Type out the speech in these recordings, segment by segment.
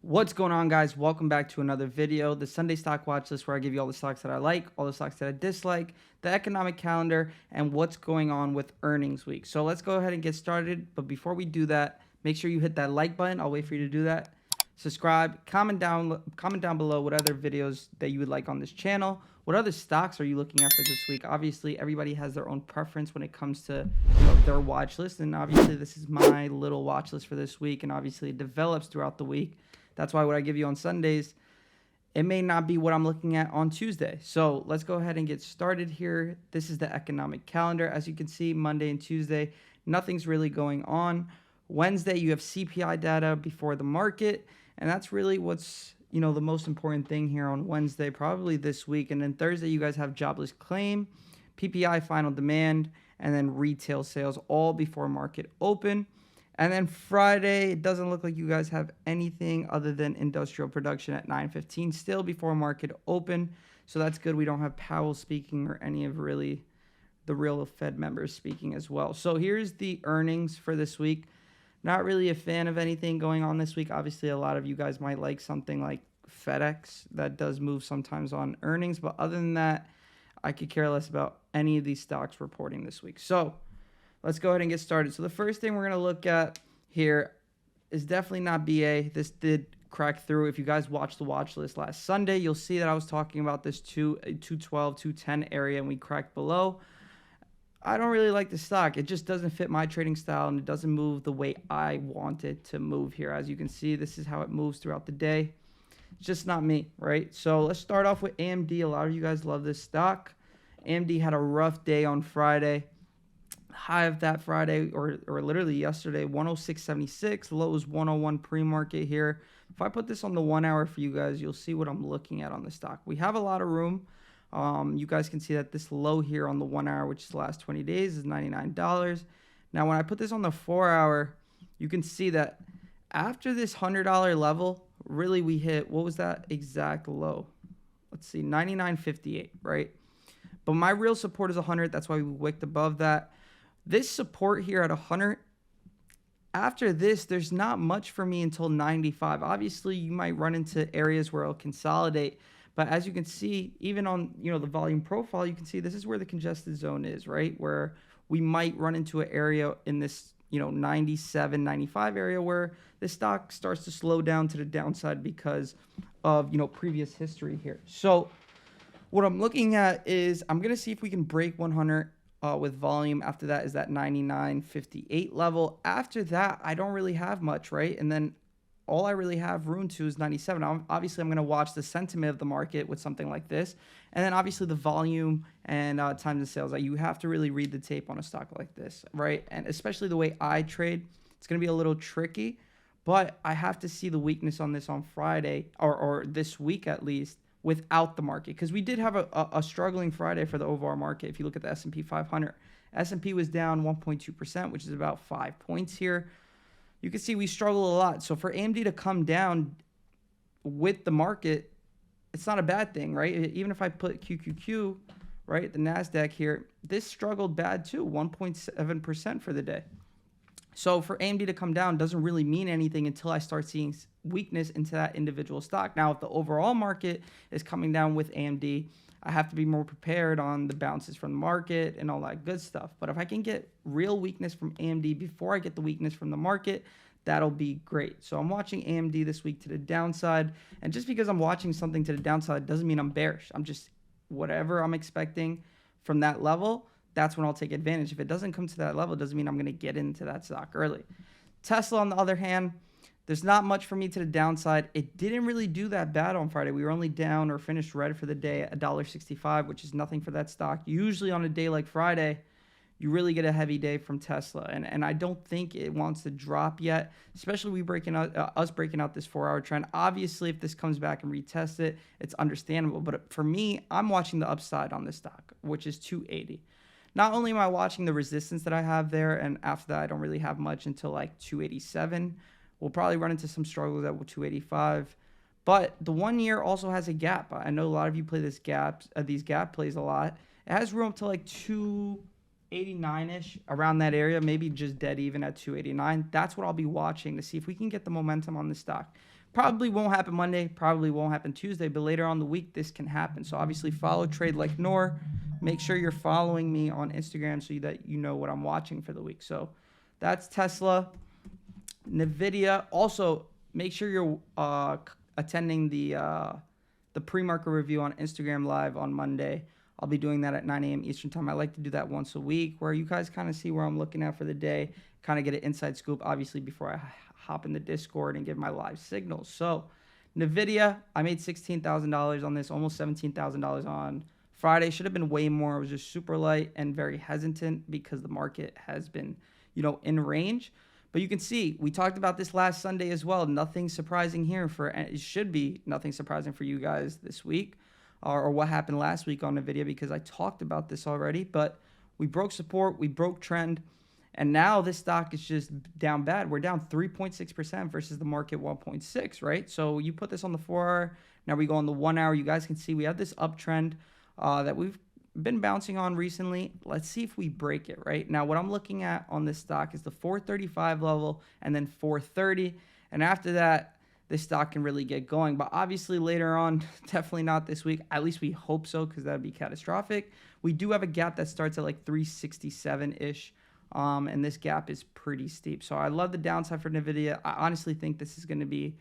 What's going on, guys? Welcome back to another video, the Sunday stock watch list, where I give you all the stocks that I like, all the stocks that I dislike, the economic calendar, and what's going on with earnings week. So let's go ahead and get started. But before we do that, make sure you hit that like button. I'll wait for you to do that. Subscribe, comment down below what other videos that you would like on this channel. What other stocks are you looking at for this week? Obviously, everybody has their own preference when it comes to their watch list, and obviously this is my little watch list for this week, and obviously it develops throughout the week. That's why what I give you on Sundays, it may not be what I'm looking at on Tuesday. So let's go ahead and get started here. This is the economic calendar. As you can see, Monday and Tuesday, nothing's really going on. Wednesday, you have CPI data before the market, and that's really what's the most important thing here on Wednesday, probably this week. And then Thursday, you guys have jobless claim, PPI final demand, and then retail sales, all before market open. And then Friday, it doesn't look like you guys have anything other than industrial production at 9:15, still before market open. So that's good. We don't have Powell speaking or any of really the real Fed members speaking as well. So here's the earnings for this week. Not really a fan of anything going on this week. Obviously, a lot of you guys might like something like FedEx. That does move sometimes on earnings. But other than that, I could care less about any of these stocks reporting this week. So let's go ahead and get started. So the first thing we're going to look at here is definitely not BA. This did crack through. If you guys watched the watch list last Sunday, you'll see that I was talking about this 212, 210 area, and we cracked below. I don't really like the stock. It just doesn't fit my trading style, and it doesn't move the way I want it to move here. As you can see, this is how it moves throughout the day. It's just not me, right? So let's start off with AMD. A lot of you guys love this stock. AMD had a rough day on Friday. High of that Friday or literally yesterday, 106.76. Low is 101 pre-market here. If I put this on the 1 hour for you guys, you'll see what I'm looking at on the stock. We have a lot of room. You guys can see that this low here on the 1 hour, which is the last 20 days, is $99. Now, when I put this on the 4 hour, you can see that after this $100 level, really we hit, what was that exact low? Let's see, 99.58, right? But my real support is 100. That's why we wicked above that. This support here at 100, after this, there's not much for me until 95. Obviously, you might run into areas where it'll consolidate. But as you can see, even on the volume profile, you can see this is where the congested zone is, right? Where we might run into an area in this 97, 95 area where the stock starts to slow down to the downside because of previous history here. So what I'm looking at is I'm going to see if we can break 100 with volume. After that is that 99.58 level. After that, I don't really have much, right? And then all I really have room to is 97. Obviously, I'm going to watch the sentiment of the market with something like this. And then obviously the volume and times of sales. You have to really read the tape on a stock like this, right? And especially the way I trade, it's going to be a little tricky. But I have to see the weakness on this on Friday or this week at least, without the market, because we did have a struggling Friday for the overall market. If you look at the S&P 500, S&P was down 1.2%, which is about 5 points here. You can see we struggle a lot. So for AMD to come down with the market, it's not a bad thing, right? Even if I put QQQ, right, the NASDAQ here, this struggled bad too, 1.7% for the day. So for AMD to come down doesn't really mean anything until I start seeing weakness into that individual stock. Now, if the overall market is coming down with AMD, I have to be more prepared on the bounces from the market and all that good stuff. But if I can get real weakness from AMD before I get the weakness from the market, that'll be great. So I'm watching AMD this week to the downside. And just because I'm watching something to the downside doesn't mean I'm bearish. I'm just, whatever I'm expecting from that level, that's when I'll take advantage. If it doesn't come to that level, it doesn't mean I'm going to get into that stock early. Tesla, on the other hand, there's not much for me to the downside. It didn't really do that bad on Friday. We were only down or finished red for the day at $1.65, which is nothing for that stock. Usually on a day like Friday, you really get a heavy day from Tesla. And I don't think it wants to drop yet, especially us breaking out this 4 hour trend. Obviously, if this comes back and retest it, it's understandable. But for me, I'm watching the upside on this stock, which is 280. Not only am I watching the resistance that I have there, and after that, I don't really have much until like 287. We'll probably run into some struggles at 285. But the 1 year also has a gap. I know a lot of you play these gap plays a lot. It has room up to like 289-ish, around that area, maybe just dead even at 289. That's what I'll be watching to see if we can get the momentum on the stock. Probably won't happen Monday, probably won't happen Tuesday, but later on in the week, this can happen. So obviously follow Trade Like Nor. Make sure you're following me on Instagram so that you know what I'm watching for the week. So that's Tesla. NVIDIA. Also, make sure you're attending the pre-market review on Instagram Live on Monday. I'll be doing that at 9 a.m. Eastern time. I like to do that once a week where you guys kind of see where I'm looking at for the day, kind of get an inside scoop, obviously, before I hop in the Discord and give my live signals. So NVIDIA, I made $16,000 on this, almost $17,000 on Friday. Should have been way more. I was just super light and very hesitant because the market has been, in range. But you can see, we talked about this last Sunday as well. Nothing surprising here it should be nothing surprising for you guys this week or what happened last week on the video because I talked about this already. But we broke support, we broke trend, and now this stock is just down bad. We're down 3.6% versus the market 1.6, right? So you put this on the 4-hour. Now we go on the 1-hour. You guys can see we have this uptrend that we've been bouncing on recently. Let's see if we break it. Right now, what I'm looking at on this stock is the 435 level and then 430, and after that this stock can really get going. But obviously later on, definitely not this week, at least we hope so, because that would be catastrophic. We do have a gap that starts at like 367 ish, and this gap is pretty steep. So I love the downside for NVIDIA. I honestly think this is going to be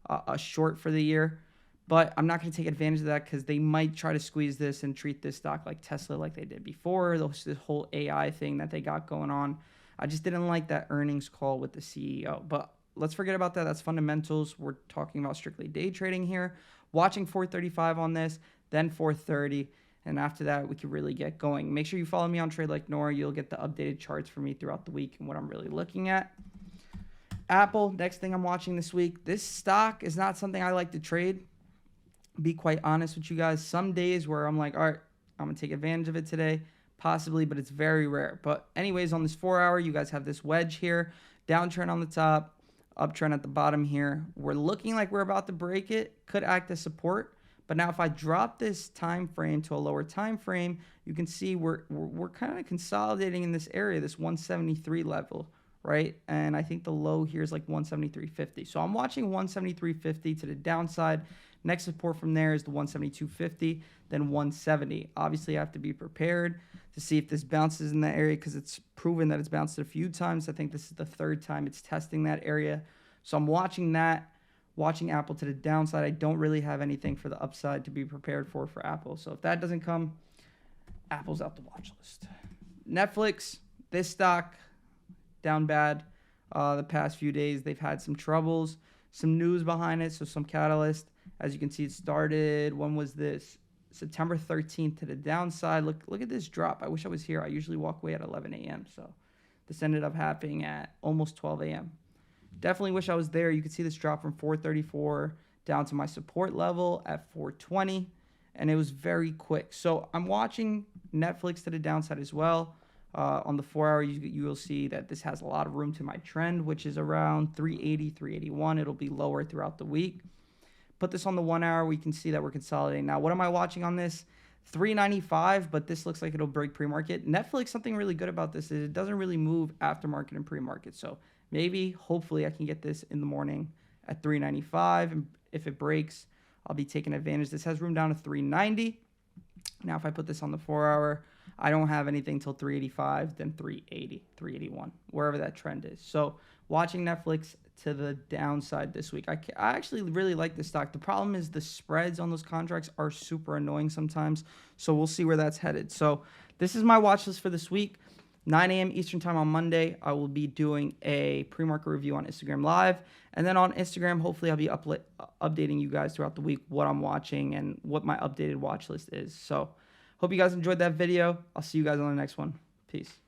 a short for the year. But I'm not going to take advantage of that because they might try to squeeze this and treat this stock like Tesla like they did before, this whole AI thing that they got going on. I just didn't like that earnings call with the CEO. But let's forget about that. That's fundamentals. We're talking about strictly day trading here. Watching 435 on this, then 430. And after that, we can really get going. Make sure you follow me on Trade Like Nor. You'll get the updated charts for me throughout the week and what I'm really looking at. Apple, next thing I'm watching this week. This stock is not something I like to trade. Be quite honest with you guys. Some days where I'm like, all right, I'm going to take advantage of it today, possibly, but it's very rare. But anyways, on this 4-hour, you guys have this wedge here, downtrend on the top, uptrend at the bottom here. We're looking like we're about to break it, could act as support. But now if I drop this time frame to a lower time frame, you can see we're kind of consolidating in this area, this 173 level, right? And I think the low here is like 173.50. So I'm watching 173.50 to the downside. Next support from there is the 172.50, then 170. Obviously, I have to be prepared to see if this bounces in that area because it's proven that it's bounced a few times. I think this is the third time it's testing that area. So I'm watching that, watching Apple to the downside. I don't really have anything for the upside to be prepared for Apple. So if that doesn't come, Apple's out the watch list. Netflix, this stock, down bad the past few days. They've had some troubles, some news behind it, so some catalyst. As you can see, it started, when was this? September 13th to the downside. Look at this drop. I wish I was here. I usually walk away at 11 a.m. So this ended up happening at almost 12 a.m. Definitely wish I was there. You can see this drop from 434 down to my support level at 420. And it was very quick. So I'm watching Netflix to the downside as well. On the 4-hour, you will see that this has a lot of room to my trend, which is around 380, 381. It'll be lower throughout the week. Put this on the 1-hour, we can see that we're consolidating. Now, what am I watching on this? 395, but this looks like it'll break pre-market. Netflix, something really good about this is it doesn't really move aftermarket and pre-market. So maybe, hopefully, I can get this in the morning at 395. And if it breaks, I'll be taking advantage. This has room down to 390. Now, if I put this on the 4-hour, I don't have anything till 385, then 380, 381, wherever that trend is. So watching Netflix to the downside this week. I actually really like this stock. The problem is the spreads on those contracts are super annoying sometimes. So we'll see where that's headed. So this is my watch list for this week. 9 a.m. Eastern time on Monday, I will be doing a pre-market review on Instagram Live. And then on Instagram, hopefully I'll be updating you guys throughout the week what I'm watching and what my updated watch list is. So hope you guys enjoyed that video. I'll see you guys on the next one. Peace.